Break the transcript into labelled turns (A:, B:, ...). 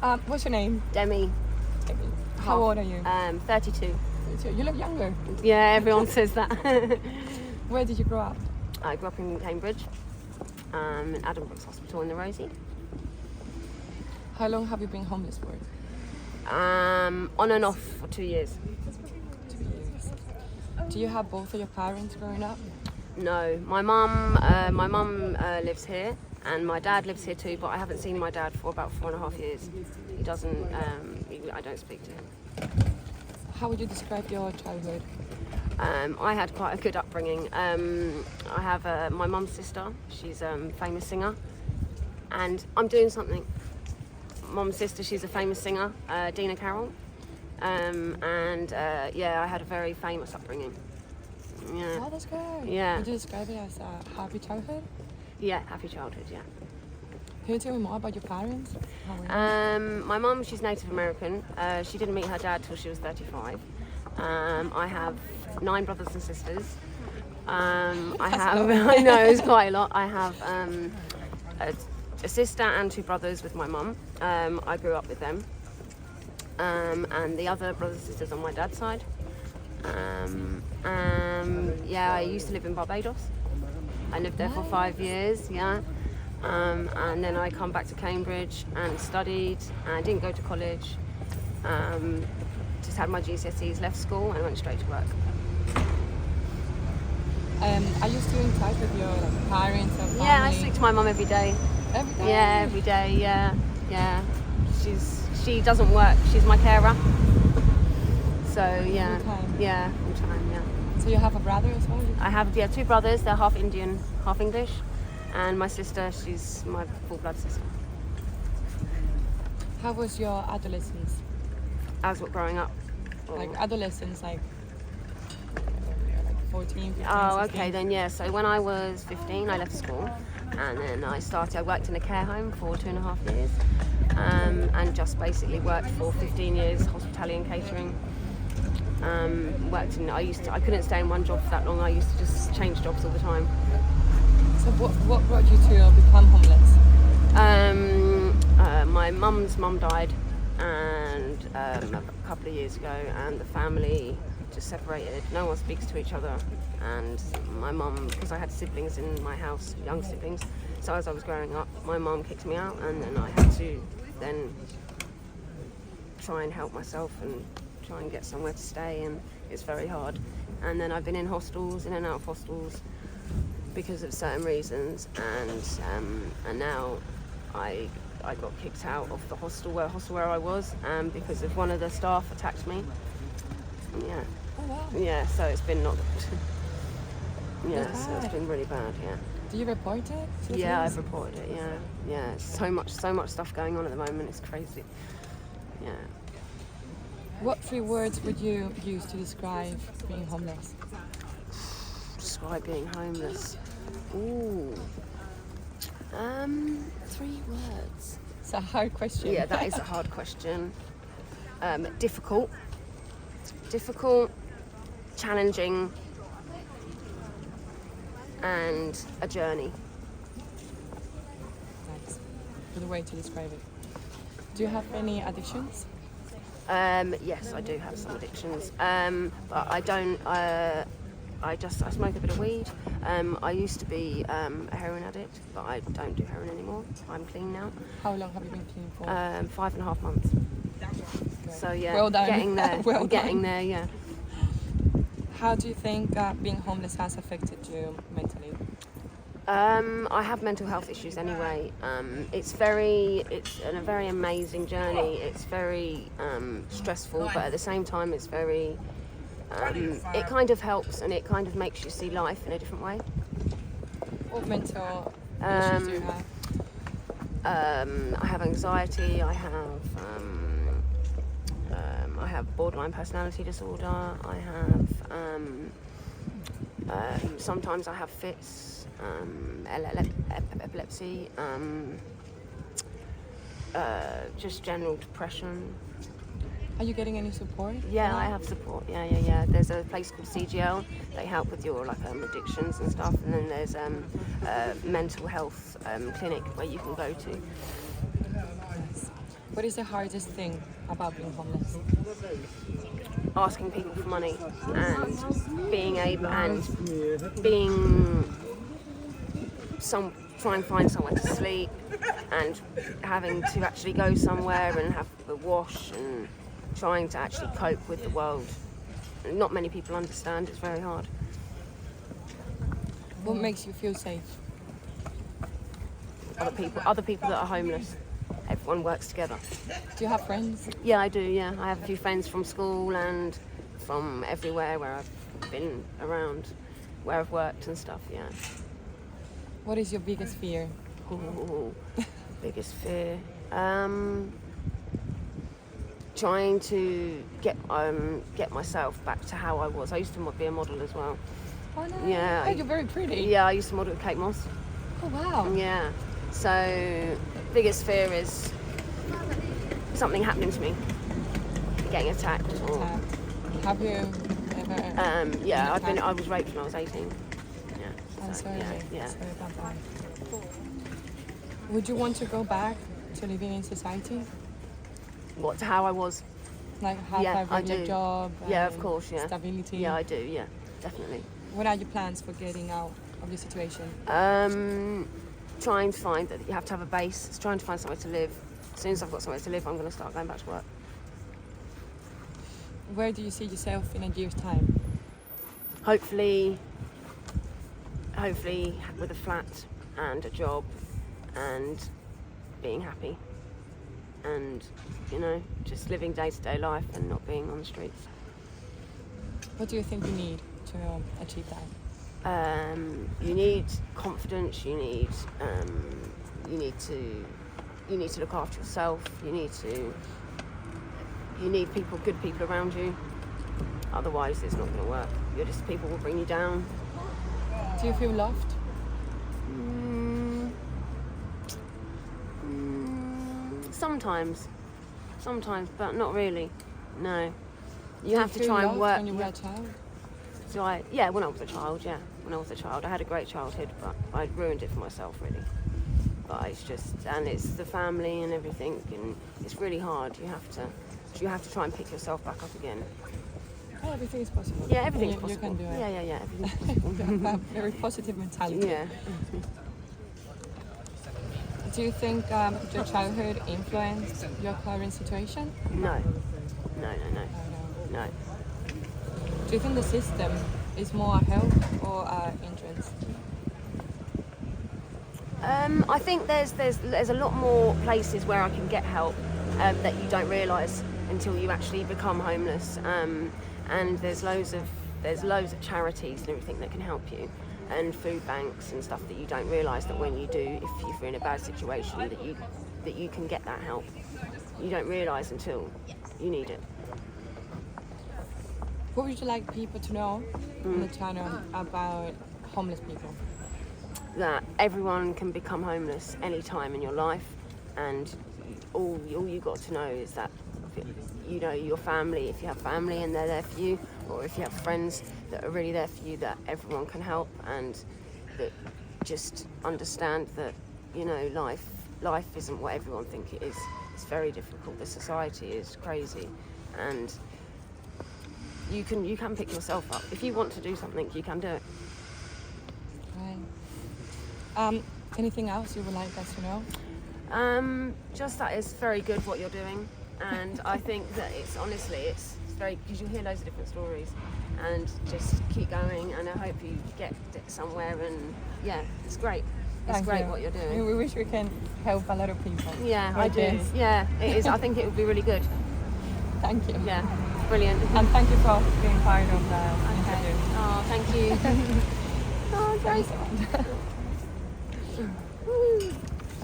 A: What's your name?
B: Demi.
A: How old are you?
B: 32.
A: You look younger.
B: Yeah, everyone says that.
A: Where did you grow up?
B: I grew up in Cambridge, in Adam Brooks Hospital in the Rosie.
A: How long have you been homeless for?
B: On and off for 2 years.
A: 2 years. Do you have both of your parents growing up?
B: No, my mum lives here, and my dad lives here too. But I haven't seen my dad for about 4.5 years. He doesn't. I don't speak to him.
A: How would you describe your childhood?
B: I had quite a good upbringing. I have my mum's sister. She's a famous singer, and I'm doing something. Mum's sister, she's a famous singer, Dina Carroll, yeah, I had a very famous upbringing. Yeah.
A: Oh, that's good.
B: Yeah.
A: Would you describe it as a happy childhood?
B: Yeah, happy childhood. Yeah.
A: Can you tell me more about your parents?
B: My mum, she's Native American. She didn't meet her dad till she was 35. I have 9 brothers and sisters. I know it's quite a lot. I have a sister and 2 brothers with my mum. I grew up with them. And the other brothers and sisters on my dad's side. Yeah, I used to live in Barbados. I lived there for 5 years, yeah. And then I come back to Cambridge and studied. I didn't go to college. Just had my GCSEs, left school and went straight to work.
A: Are you still in touch with your parents or family?
B: Yeah, I speak to my mum every day.
A: Every day?
B: Yeah, every day, yeah. She doesn't work, she's my carer. So yeah,
A: Full-time?
B: yeah, full time, yeah.
A: So you have a brother as well?
B: I have 2 brothers, they're half Indian, half English. And my sister, she's my full blood sister.
A: How was your adolescence?
B: As what growing up?
A: Like adolescence, like 14, 15,
B: Oh,
A: 16?
B: okay then, yeah. So when I was 15, I left school, and then I worked in a care home for 2.5 years, and just basically worked for 15 years, hospitality and catering. I couldn't stay in one job for that long. I used to just change jobs all the time.
A: So what brought you to become homeless?
B: My mum's mum died, and a couple of years ago, and the family just separated. No one speaks to each other, and my mum, because I had siblings in my house, young siblings, so as I was growing up, my mum kicked me out, and then I had to then try and help myself and try and get somewhere to stay, and it's very hard. And then I've been in hostels, in and out of hostels, because of certain reasons, and now I got kicked out of the hostel where I was, because of one of the staff attacked me. Yeah.
A: Oh wow.
B: Yeah, so it's been not good. Yeah, so it's been really bad, yeah.
A: Do you report it to the
B: Yeah,
A: police?
B: I've reported it, yeah. Yeah, it's so much stuff going on at the moment, it's crazy. Yeah.
A: What 3 words would you use to describe being homeless?
B: Describe being homeless. Ooh. 3 words.
A: It's a hard question.
B: Yeah, that is a hard question. Difficult, challenging, and a journey.
A: That's a good way to describe it. Do you have any addictions?
B: Yes, I do have some addictions, but I don't. I smoke a bit of weed. I used to be a heroin addict, but I don't do heroin anymore. I'm clean now.
A: How long have you been clean for?
B: 5.5 months. So yeah,
A: Well done.
B: getting there.
A: Well
B: I'm getting
A: done.
B: there. Yeah.
A: How do you think being homeless has affected you mentally?
B: I have mental health issues anyway. It's a very amazing journey. It's very stressful, but at the same time, it's very. It kind of helps, and it kind of makes you see life in a different way.
A: What mental issues do you have?
B: I have anxiety. I have borderline personality disorder. I have sometimes I have fits, epilepsy, just general depression.
A: Are you getting any support?
B: Yeah, I have support. Yeah. There's a place called CGL. They help with your addictions and stuff, and then there's a mental health clinic where you can go to.
A: What is the hardest thing about being homeless?
B: Asking people for money and trying to find somewhere to sleep and having to actually go somewhere and have a wash and trying to actually cope with the world. Not many people understand, it's very hard.
A: What makes you feel safe?
B: Other people that are homeless. Everyone works together.
A: Do you have friends?
B: Yeah, I do, yeah. I have a few friends from school and from everywhere where I've been around, where I've worked and stuff, yeah.
A: What is your biggest fear?
B: Ooh, biggest fear? Trying to get myself back to how I was. I used to be a model as well.
A: Oh no!
B: Yeah.
A: Oh, you're very pretty.
B: Yeah, I used to model with Kate Moss.
A: Oh wow!
B: Yeah. So, biggest fear is something happening to me, getting attacked. Or,
A: have you ever?
B: Yeah, I was raped when I was 18. Yeah.
A: I'm sorry.
B: Yeah.
A: Sorry about that. Would you want to go back to living in society?
B: What, to how I was?
A: Like have a regular job?
B: Yeah, of course, yeah.
A: Stability?
B: Yeah, I do, yeah, definitely.
A: What are your plans for getting out of the situation?
B: Trying to find that you have to have a base. It's trying to find somewhere to live. As soon as I've got somewhere to live, I'm going to start going back to work.
A: Where do you see yourself in a year's time?
B: Hopefully with a flat and a job and being happy and, just living day-to-day life and not being on the streets.
A: What do you think you need to achieve that?
B: You need confidence. You need to look after yourself. You need good people around you. Otherwise, it's not going to work. People will bring you down.
A: Do you feel loved?
B: Sometimes, but not really. No, you have to
A: feel
B: try and
A: loved
B: work.
A: When you were a child?
B: When I was a child, yeah. When I was a child, I had a great childhood, but I ruined it for myself, really. But it's the family and everything, and it's really hard. You have to try and pick yourself back up again.
A: Oh, everything is possible.
B: Yeah, everything's possible.
A: You can do it.
B: Yeah, everything's possible.
A: You have a very positive mentality.
B: Yeah.
A: Do you think your childhood influenced your current situation?
B: No.
A: Do you think the system is more a help or a hindrance?
B: I think there's a lot more places where I can get help that you don't realise until you actually become homeless. And there's loads of charities and everything that can help you, and food banks and stuff that you don't realise that when you do, if you're in a bad situation, that you can get that help. You don't realise until you need it.
A: What would you like people to know on the channel about homeless people?
B: That everyone can become homeless any time in your life, and all you got to know is that your family, if you have family and they're there for you, or if you have friends that are really there for you, that everyone can help, and that just understand that life isn't what everyone thinks it is. It's very difficult. The society is crazy, and you can pick yourself up. If you want to do something, you can do it.
A: Right. Anything else you would like us to know?
B: Just that it's very good what you're doing, and I think that it's very, because you'll hear loads of different stories, and just keep going, and I hope you get somewhere, and yeah, it's great. It's
A: Thank
B: great
A: you.
B: what you're doing.
A: We wish we can help a lot of people.
B: Yeah,
A: like
B: I do.
A: this.
B: Yeah, it is. I think it would be really good.
A: Thank you.
B: Yeah, brilliant.
A: And thank you for being part of the interview.
B: Oh, thank you. Oh,
A: Thank
B: great.
A: you so much.